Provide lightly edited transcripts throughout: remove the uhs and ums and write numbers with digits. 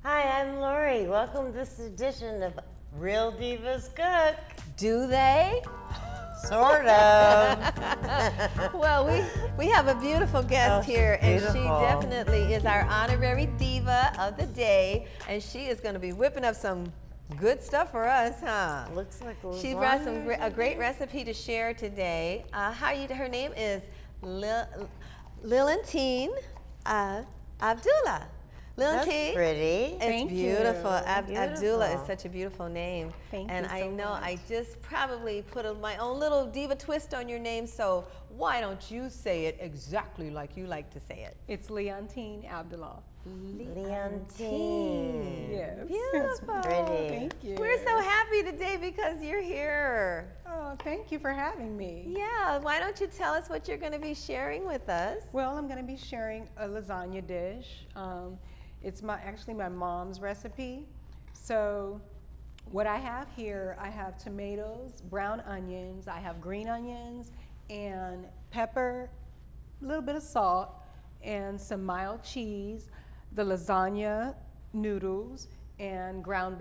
Hi, I'm Lori. Welcome to this edition of Real Divas Cook. Do they? Sort of. Well, we have a beautiful guest here, and beautiful. she definitely is our honorary diva of the day, and she is going to be whipping up some good stuff for us, huh? Looks like lasagna. She brought a great recipe to share today. Her name is Leontine Abdullah. Leontine. That's pretty. It's beautiful. Beautiful. Abdullah is such a beautiful name. Thank and you so I know much. I just probably put my own little diva twist on your name, so why don't you say it exactly like you like to say it? It's Leontine Abdullah. Leontine. Yes. Beautiful. Pretty. Thank you. We're so happy today because you're here. Oh, thank you for having me. Yeah, why don't you tell us what you're going to be sharing with us? Well, I'm going to be sharing a lasagna dish. It's actually my mom's recipe. So what I have here, I have tomatoes, brown onions, I have green onions, and pepper, a little bit of salt, and some mild cheese, the lasagna noodles, and ground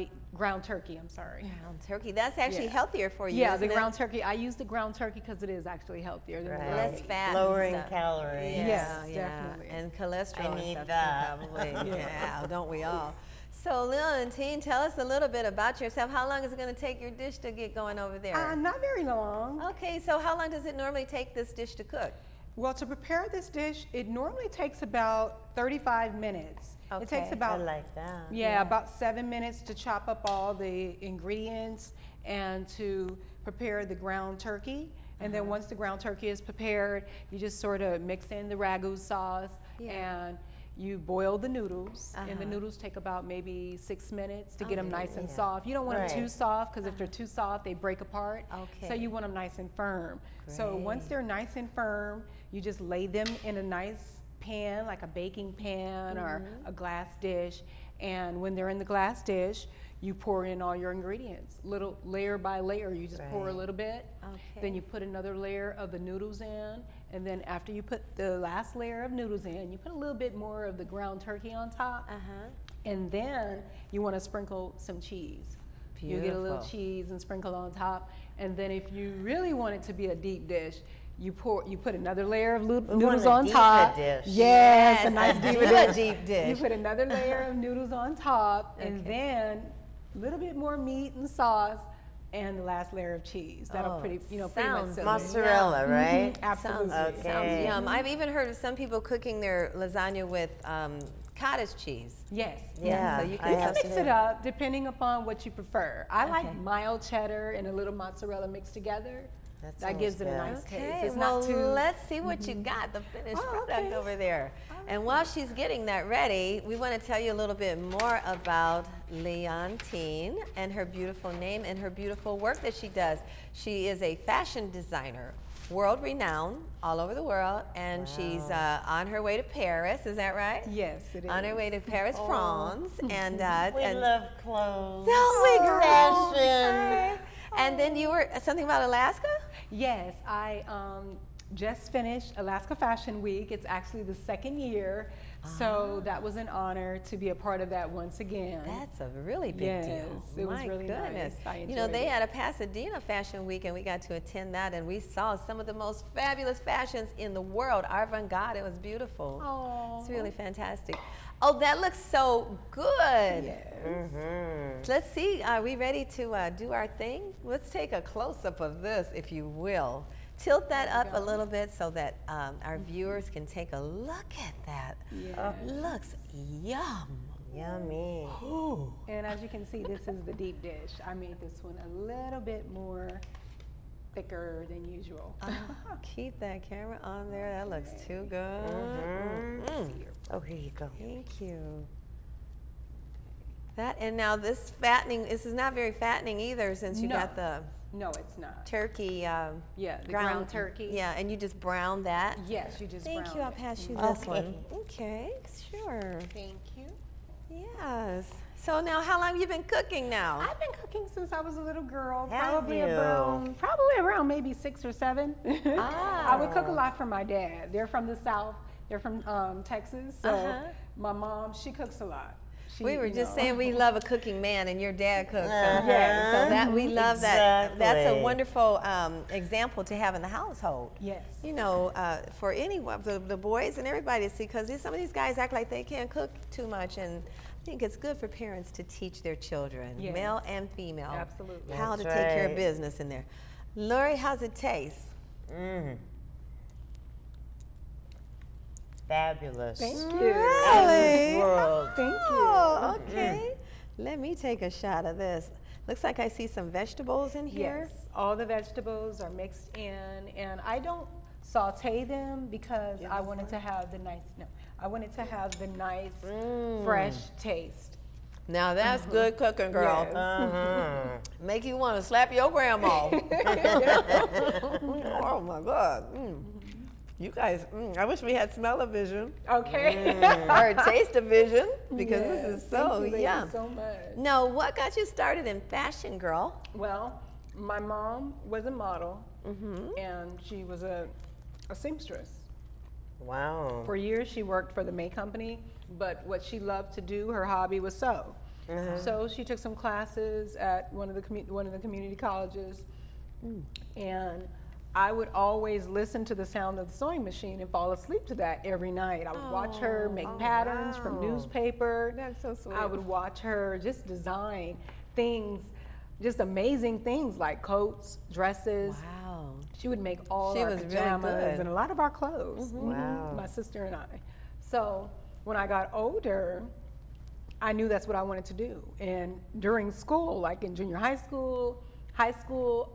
turkey, I'm sorry. Ground turkey. That's actually healthier for you, Yeah, isn't the it? ground turkey. I use the ground turkey because it is actually healthier than the Right. Less fat. Lowering and stuff. calories. Yeah, Yes, yeah. definitely. And cholesterol I need and stuff that. too, probably. Yeah, don't we all? So, Leontine, tell us a little bit about yourself. How long is it going to take your dish to get going over there? Not very long. Okay, so how long does it normally take this dish to cook? Well, to prepare this dish, it normally takes about 35 minutes. Okay. It takes I about like that. Yeah, about 7 minutes to chop up all the ingredients and to prepare the ground turkey. And then once the ground turkey is prepared, you just sort of mix in the ragu sauce and you boil the noodles. And the noodles take about maybe 6 minutes to get them nice and soft. You don't want them too soft because if they're too soft, they break apart. Okay. So you want them nice and firm. So once they're nice and firm, you just lay them in a nice pan, like a baking pan or a glass dish. And when they're in the glass dish, you pour in all your ingredients, little layer by layer. You just pour a little bit, then you put another layer of the noodles in, and then after you put the last layer of noodles in, you put a little bit more of the ground turkey on top, and then you want to sprinkle some cheese. You get a little Beautiful. cheese and sprinkle on top, and then if you really want it to be a deep dish, you put another layer of noodles on diva top. dish. Yes, a nice a diva diva dish. deep dish. You put another layer of noodles on top, and then a little bit more meat and sauce, and the last layer of cheese. That'll pretty much sounds seal it. Mozzarella, right? Absolutely. Sounds Okay. yum. I've even heard of some people cooking their lasagna with cottage cheese. Yes. Yeah, so you I can You have can mix to. it up depending upon what you prefer. I Okay. like mild cheddar and a little mozzarella mixed together. That That gives sounds it a good. nice taste. Okay, It's well, not too. let's see what you got, the finished product okay. over there. And while she's getting that ready, we want to tell you a little bit more about Leontine and her beautiful name and her beautiful work that she does. She is a fashion designer, world renowned all over the world, and she's on her way to Paris, is that right? Yes, it is. On her way to Paris, France. And, We and love clothes. don't we, girl? Fashion. And then you were something about Alaska? Yes, I just finished Alaska Fashion Week. It's actually the second year, so that was an honor to be a part of that once again. That's a really big deal. Yes, it was My really goodness. nice. I You know, enjoyed they it. had a Pasadena Fashion Week, and we got to attend that, and we saw some of the most fabulous fashions in the world. Avant-garde, it was beautiful. Oh, It's really fantastic. Oh, that looks so good. yes. Let's see, are we ready to do our thing? Let's take a close-up of this, if you will. Tilt that up a little bit so that our viewers can take a look at that. Yeah. Looks yum. Yummy. And as you can see, this is the deep dish. I made this one a little bit more thicker than usual. Keep that camera on there. That looks too good. Oh, here you go. Thank you. That, and now this fattening, this is not very fattening either, since you No. got the No, it's not. turkey. Yeah, the ground turkey. Yeah, and you just brown that. Yes, you just Thank brown you. I'll it. pass you Okay. this one. Okay, sure. Thank you. Yes. So now, how long have you been cooking now? I've been cooking since I was a little girl, Have probably you? around maybe 6 or 7. I would cook a lot for my dad. They're from the South. They're from Texas, so my mom, she cooks a lot. We were just saying we love a cooking man, and your dad cooks. So, Yes. so that we love that. That's a Exactly. wonderful example to have in the household. Yes. You know, for anyone, the boys and everybody to see, because some of these guys act like they can't cook too much, and I think it's good for parents to teach their children, Yes. male and female, Absolutely. how to That's take care of right. business in there. Lori, how's it taste? Fabulous. Thank you. Really? World. Thank you. Oh, okay. Let me take a shot of this. Looks like I see some vegetables in here. Yes, all the vegetables are mixed in, and I don't saute them because I wanted to have the nice. No, I wanted to have the nice, fresh taste. Now that's good cooking, girl. Yes. Make you want to slap your grandma. Oh my God. You guys, I wish we had smell-o-vision Okay. or taste-o-vision, because this Yes, is so thank you ladies yum. so much. No, what got you started in fashion, girl? Well, my mom was a model, and she was a seamstress. Wow. For years, she worked for the May Company, but what she loved to do, her hobby was sew. So she took some classes at one of the community colleges, and I would always listen to the sound of the sewing machine and fall asleep to that every night. I would watch her make patterns from newspaper. That's so sweet. I would watch her just design things, just amazing things like coats, dresses. Wow. She would make all She our was really pajamas good. and a lot of our clothes. Wow. My sister and I. So when I got older, I knew that's what I wanted to do. And during school, like in junior high school,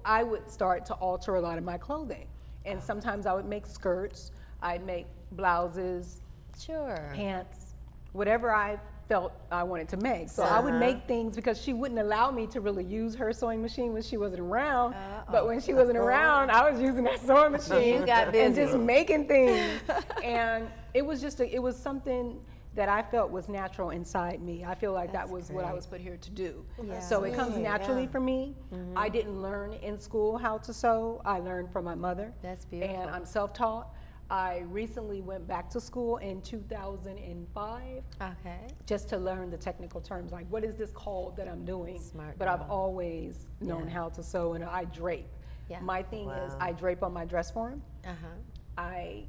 I would start to alter a lot of my clothing. And sometimes I would make skirts, I'd make blouses, Sure. pants, whatever I felt I wanted to make. So I would make things because she wouldn't allow me to really use her sewing machine when she wasn't around. But when she wasn't around, I was using that sewing machine You got and busy. just making things. And it was just it was something that I felt was natural inside me. I feel like that was what I was put here to do. So it comes naturally for me. I didn't learn in school how to sew. I learned from my mother. That's beautiful. And I'm self-taught. I recently went back to school in 2005 Okay. just to learn the technical terms, like what is this called that I'm doing? Smart But I've girl. always known how to sew, and I drape. Yeah. My thing is I drape on my dress form. Uh-huh. I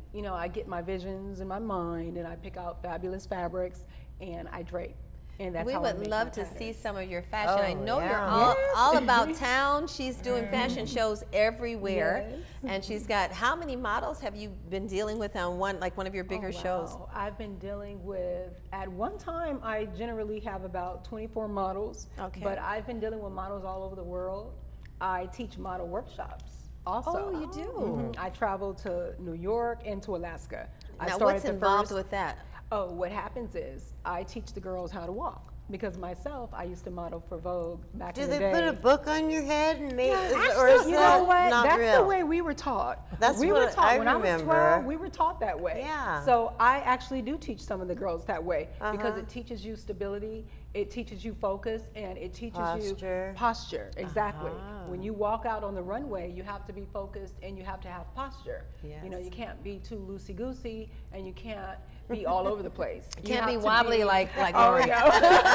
get my visions in my mind, and I pick out fabulous fabrics, and I drape. And that's We how I would make love my to see patterns. some of your fashion. I Oh, know you're yeah. all about town. She's doing fashion shows everywhere. Yes. And she's got, how many models have you been dealing with on one of your bigger shows? Wow. I've been dealing with, at one time, I generally have about 24 models. Okay. But I've been dealing with models all over the world. I teach model workshops also. Oh, you do? I travel to New York and to Alaska. I Now, started what's the involved first- with that? Oh, what happens is I teach the girls how to walk. Because myself, I used to model for Vogue back Do in the they day. put a book on your head and make, or is Actually, you that know what? not That's real? the way we were taught. That's we were what taught I when I was remember. 12. We were taught that way. Yeah. So I actually do teach some of the girls that way because it teaches you stability, it teaches you focus, and it teaches Posture. you posture. Exactly. When you walk out on the runway, you have to be focused and you have to have posture. You know, Yes. you can't be too loosey goosey and you can't be all over the place. You Can't have be to wobbly like Oh Lori. no!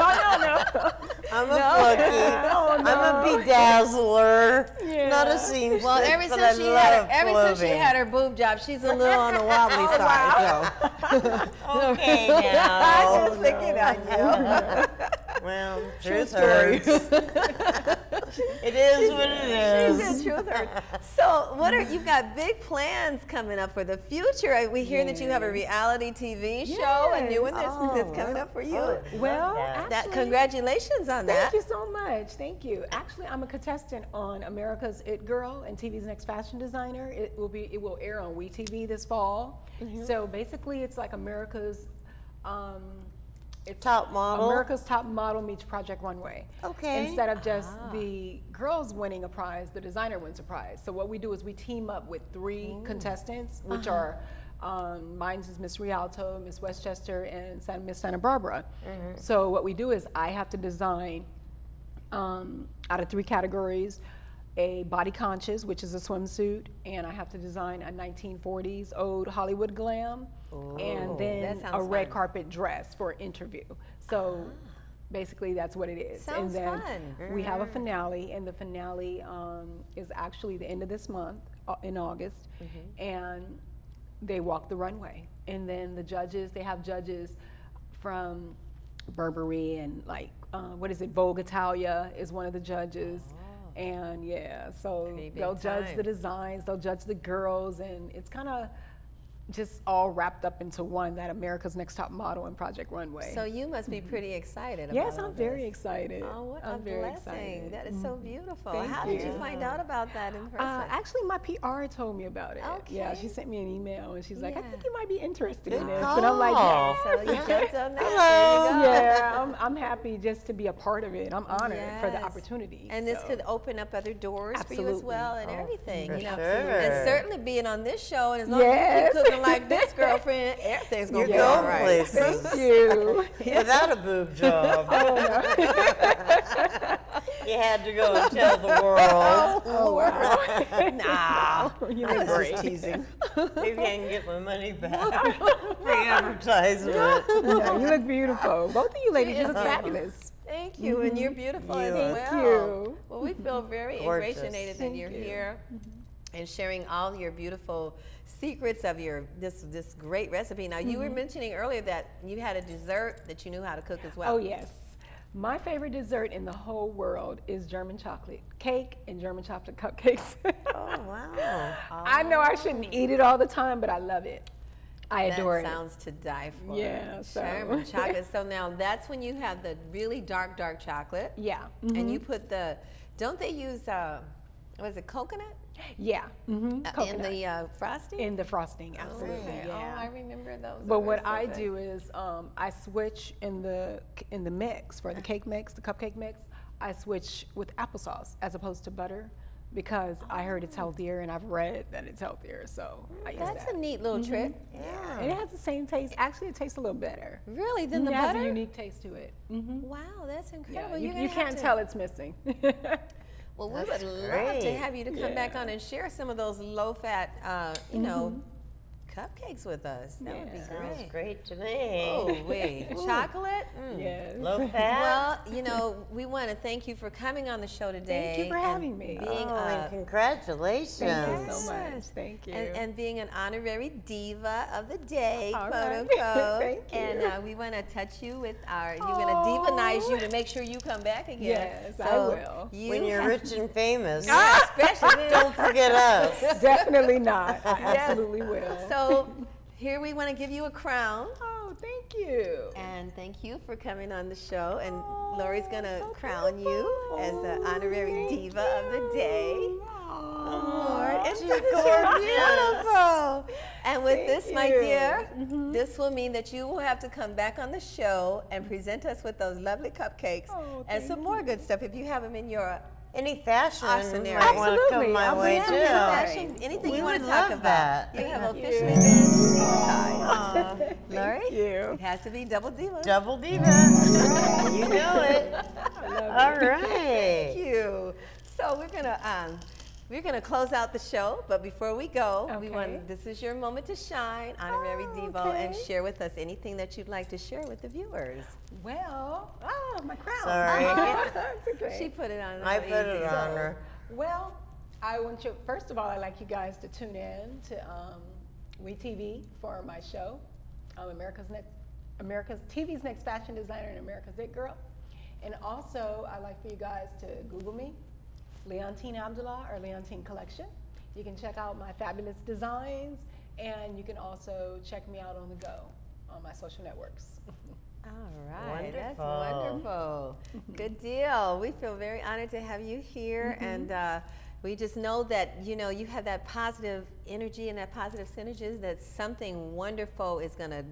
Oh no! I'm a flunky. I'm a bedazzler, not a seamstress. Well, ever but since she I had love her boob job, she's a little on the wobbly side. So. Okay, now. I'm just picking on you. Well, truth hurts. It is what it She's is. the truth hurts. So, you've got big plans coming up for the future. We hear that you have a reality TV show, a new one that's coming up for you. Well, That congratulations on that. Thank you so much. Thank you. Actually, I'm a contestant on America's It Girl and TV's Next Fashion Designer. It will air on WeTV this fall. So basically, it's like America's Top model? America's Top Model meets Project Runway. Okay. Instead of just the girls winning a prize, the designer wins a prize. So what we do is we team up with 3 contestants, which are mine's is Miss Rialto, Miss Westchester, and Miss Santa Barbara. So what we do is I have to design out of 3 categories, a body conscious, which is a swimsuit, and I have to design a 1940s old Hollywood glam, and that then sounds a red fun. carpet dress for interview. So basically that's what it is. Sounds and then fun. we have a finale, and the finale is actually the end of this month in August, and they walk the runway. And then the judges, they have judges from Burberry and like, what is it, Vogue Italia is one of the judges. And yeah, so they'll judge the designs, they'll judge the girls, and it's kind of just all wrapped up into one, that America's Next Top Model and Project Runway. So you must be pretty excited about Yes, all I'm very this. excited. Oh, what I'm a very blessing. excited. That is so beautiful. Thank How did you find out about that in person? Actually, my PR told me about it. Yeah, Okay. she sent me an email, and she's like, I Yeah. think you might be interested in Good this. And I'm like, call. So you jumped on that. Hello. There you go. yeah, I'm happy just to be a part of it. I'm honored for the Yes. opportunity. And this so. could open up other doors for you as Absolutely. well and Oh, everything. for You know, sure. and certainly being on this show, and as long Yes. as you keep cooking like this, girlfriend, everything's gonna You're be all going right. places. Thank you. Without a boob job. You had to go and tell the world. Oh, wow. Nah, You I look was great. just teasing. Maybe I can get my money back for advertisement. Yeah, you look beautiful. Both of you ladies, you is look beautiful. fabulous. Thank you, and you're beautiful as You. well. Thank you. Well, we feel very Gorgeous. ingratiated that Thank you're you. here and sharing all your beautiful secrets of your this great recipe. Now, you were mentioning earlier that you had a dessert that you knew how to cook as well. Oh, yes. My favorite dessert in the whole world is German chocolate cake and German chocolate cupcakes. Oh, wow. I know I shouldn't eat it all the time, but I love it. I adore it. That sounds to die for. Yeah, so- German chocolate. So now that's when you have the really dark chocolate. Yeah. And you put the, don't they use, was it coconut? Yeah. In Coconut. the frosting? In the frosting, absolutely. Okay. Yeah. Oh, I remember those. But They what were so I good. do is I switch in the mix for the cake mix, the cupcake mix. I switch with applesauce as opposed to butter because I heard it's healthier and I've read that it's healthier. So I use That's that. a neat little trick. Yeah. And it has the same taste. Actually, it tastes a little better. Really? Than the It has butter? a unique taste to it. Wow, that's Yeah, incredible. you, You're gonna you have can't to- tell it's missing. Well, we That's would love to great. have you to come back on and share some of those low-fat, you know, cupcakes with us. That would be Yeah. great. Sounds great to me. Oh, wait. Chocolate? Yes. Low fat. Well, you know, we want to thank you for coming on the show today. Thank you for and having me. Being Oh, and a, congratulations. Thank you so much. Yes. Thank you. and being an honorary diva of the day, All quote right. unquote. Thank you. And we want to touch you with our, we're going to divanize you to make sure you come back again. Yes, I will. You When you're rich and famous, especially don't forget us. Definitely not. I absolutely will. So here we want to give you a crown. Oh, thank you. And thank you for coming on the show. And Oh, Lori's going to so crown you as the honorary Thank diva of the day. you. Lord, she's isn't this gorgeous. beautiful? And with Thank this, my you. dear, this will mean that you will have to come back on the show and present us with those lovely cupcakes Oh, and thank some more good stuff if you have them in your Any fashion Awesome, might Eric. want to come Absolutely. my I'll way bring too. some fashion, anything We you want would to talk love about. that. You have Thank officially you. been baptized. Lori, Thank you. it has to be double diva. Double diva. You know it. All right. Thank you. So we're gonna close out the show, but before we go, Okay. this is your moment to shine, honorary Oh, Devo, and okay. share with us anything that you'd like to share with the viewers. Well, my crown. Sorry. That's okay. She put it on. I real put it easy. on her. Well, I want you, first of all, I'd like you guys to tune in to WeTV for my show, America's TV's Next Fashion Designer and America's It Girl. And also, I'd like for you guys to Google me, Leontine Abdullah or Leontine Collection. You can check out my fabulous designs, and you can also check me out on the go on my social networks. All right, that's Wonderful. wonderful. Good deal. We feel very honored to have you here, and we just know that you have that positive energy and that positive synergies. That something wonderful is gonna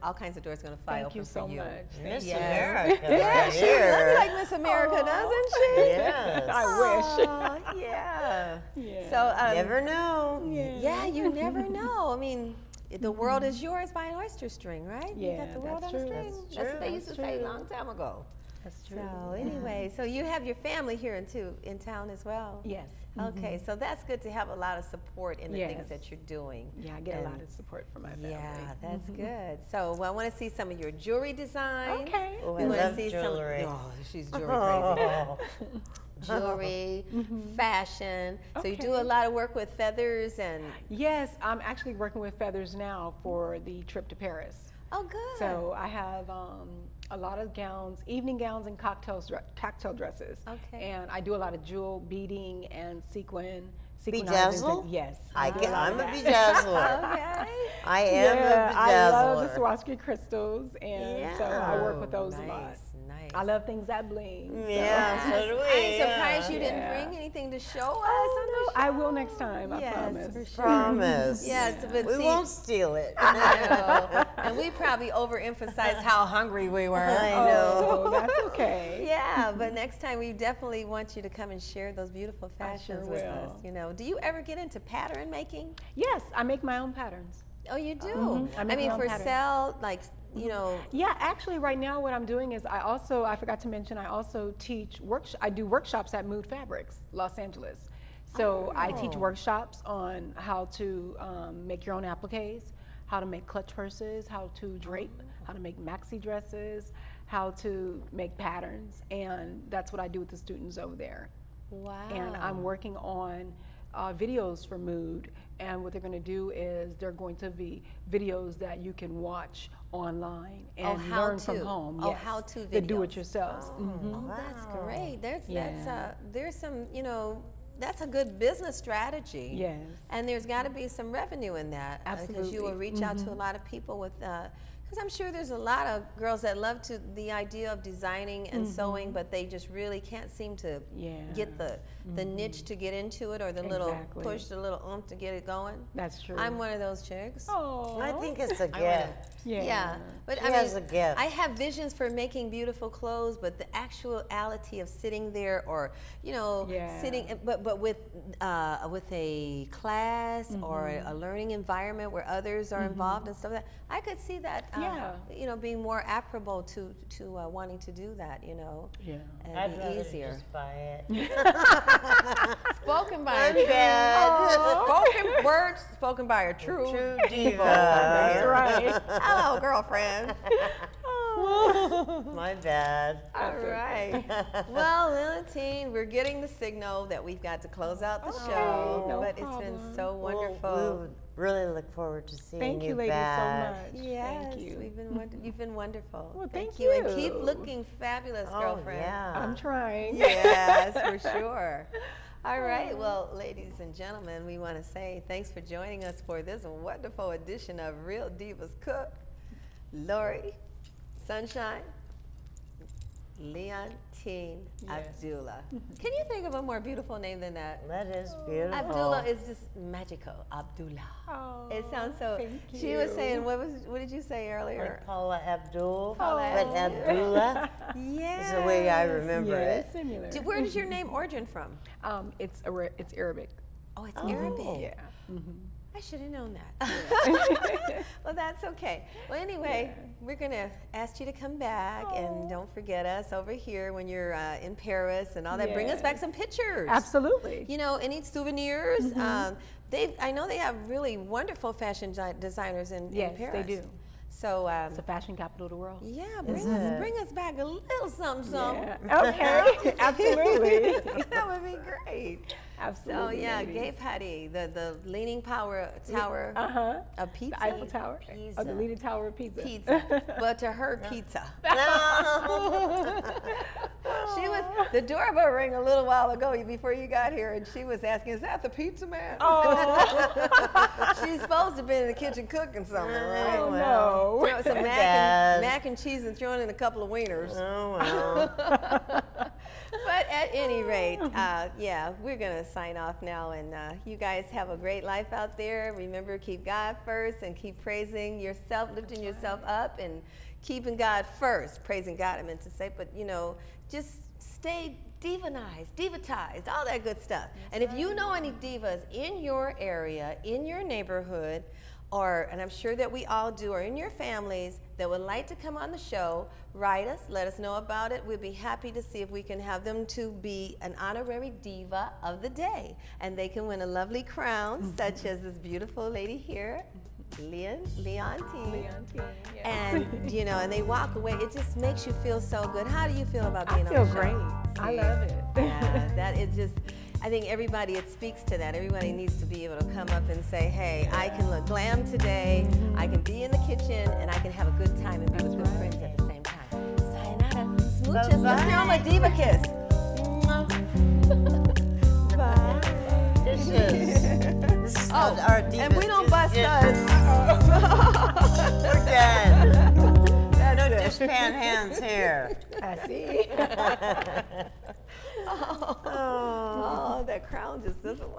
all kinds of doors gonna fly Thank open you so for you. much. Miss Yes. America. Yeah, right she here. looks like Miss America, doesn't she? Yes. I wish. Oh, yeah. Yeah. So Never know. yeah, you never know. I mean, the world is yours by an oyster string, right? You Yeah, got the world that's on a true, string. that's That's what they true, used to that's say a true. long time ago. That's true. So anyway, so you have your family here in town as well? Yes. Okay, so that's good to have a lot of support in the things Yes. that you're doing. Yeah, I get a lot of support from my family. Yeah, that's good. So well, I want to see some of your jewelry designs. Okay. Oh, I We wanna love see jewelry. Oh, she's jewelry crazy. Oh. Jewelry, fashion. So you do Okay. a lot of work with feathers and. Yes, I'm actually working with feathers now for the trip to Paris. Oh, good. So I have a lot of gowns, evening gowns and cocktail dresses. Okay. And I do a lot of jewel beading and sequinizing. Bedazzle? Yes. I'm do lot a of that. bedazzler. Okay. I am Yeah, a I love the bedazzler. Swarovski crystals, and so I work with those a lot. Nice. I love things that bling. so- Yeah, so do we. I'm surprised you Yeah. didn't bring anything to show us. Oh, no, I will next time. I Yes, promise. for sure. Promise. Yes, but We see, won't steal it. no. And we probably overemphasized how hungry we were. I know. Oh, that's okay. Yeah, but next time we definitely want you to come and share those beautiful fashions sure with will. us. You know, do you ever get into pattern making? Yes, I make my own patterns. Oh, you do. I I make mean, my own for patterns. sale, like you know. Yeah, actually, right now what I'm doing is I forgot to mention, I also teach I do workshops at Mood Fabrics, Los Angeles. So I teach workshops on how to make your own appliques, how to make clutch purses, how to drape, how to make maxi dresses, how to make patterns, and that's what I do with the students over there. Wow. And I'm working on videos for Mood, and what they're going to do is they're going to be videos that you can watch online and how learn from to. home. Oh, yes, how-to the videos. do-it-yourselves. Oh, that's great. There's Yeah. there's some, you know, that's a good business strategy. Yes. And there's got to be some revenue in that. Because you will Absolutely. reach out to a lot of people with, because I'm sure there's a lot of girls that love the idea of designing and sewing, but they just really can't seem to get the niche to get into it, or the little Exactly. push, the little oomph to get it going. That's true. I'm one of those chicks. Oh, I think it's a gift. Yeah, but She I mean, has a gift. I have visions for making beautiful clothes, but the actuality of sitting there, or you know, sitting, but with a class or a learning environment where others are involved and stuff like that, I could see that, you know, being more appropriate to wanting to do that, you know, and I'd be rather easier. just buy it. Spoken by I'm bad. spoken words spoken by a true diva. that's right. Hello, girlfriend. My bad. All right. Well, Leontine, we're getting the signal that we've got to close out the show, no but it's been problem. so wonderful. Well, we would really look forward to seeing Thank you, you ladies, back. so much. Yes, Thank you. you've been wonderful. Well, thank you, and keep you. looking fabulous, Oh, girlfriend. yeah. I'm trying. Yes, for sure. All right, well, ladies and gentlemen, we want to say thanks for joining us for this wonderful edition of Real Divas Cook. Lori, Sunshine, Leontine, Abdullah. Can you think of a more beautiful name than that? That is beautiful. Abdullah is just magical. Abdullah. Oh, It sounds so. thank She was you. saying, what did you say earlier? Like Paula Abdul, Paula but Abdullah Yeah. is the way I remember Yes, it. similar. Where does your name origin from? It's Arabic. Oh, it's Arabic. Yeah. I should have known that. Well, that's okay. Well, anyway, we're going to ask you to come back and don't forget us over here when you're in Paris and all that. Bring us back some pictures. Absolutely. You know, any souvenirs. I know they have really wonderful fashion designers in Yes, Paris. they do. So, It's the fashion capital of the world. yeah, bring us back a little something, something. Yeah. Okay. Absolutely. That would be great. Absolutely. So yeah, ladies. Gay Patty, the leaning tower of pizza. The Eiffel Tower. Pizza. Oh, the Leaning Tower of Pizza. Pizza. Well, to her, pizza. She was, the doorbell rang a little while ago before you got here, and she was asking, is that the pizza man? Oh. She's supposed to be in the kitchen cooking something, right? Oh, no. Throw some mac and cheese and throwing in a couple of wieners. Oh, well. But at any rate, yeah, we're going to sign off now. And you guys have a great life out there. Remember, keep God first and keep praising yourself, lifting yourself up and keeping God first. Praising God, I meant to say. But, you know, just stay divatized, all that good stuff. And if you know any divas in your area, in your neighborhood, and I'm sure that we all do, or in your families that would like to come on the show, write us, let us know about it. We'd be happy to see if we can have them to be an honorary diva of the day. And they can win a lovely crown, such as this beautiful lady here, Leontine. Leontine, yes. And, you know, and they walk away. It just makes you feel so good. How do you feel about being I feel on the show? great. I love it. Yeah, that is just, I think everybody, it speaks to that. Everybody needs to be able to come up and say, hey, I can look glam today, I can be in the kitchen, and I can have a good time and be with good friends at the same time. Sayonara, smooches. Let's do them a diva kiss. Bye. This is our Divas. And we don't bust us. We're dead. No dishpan hands here. I see. Oh, that crown just doesn't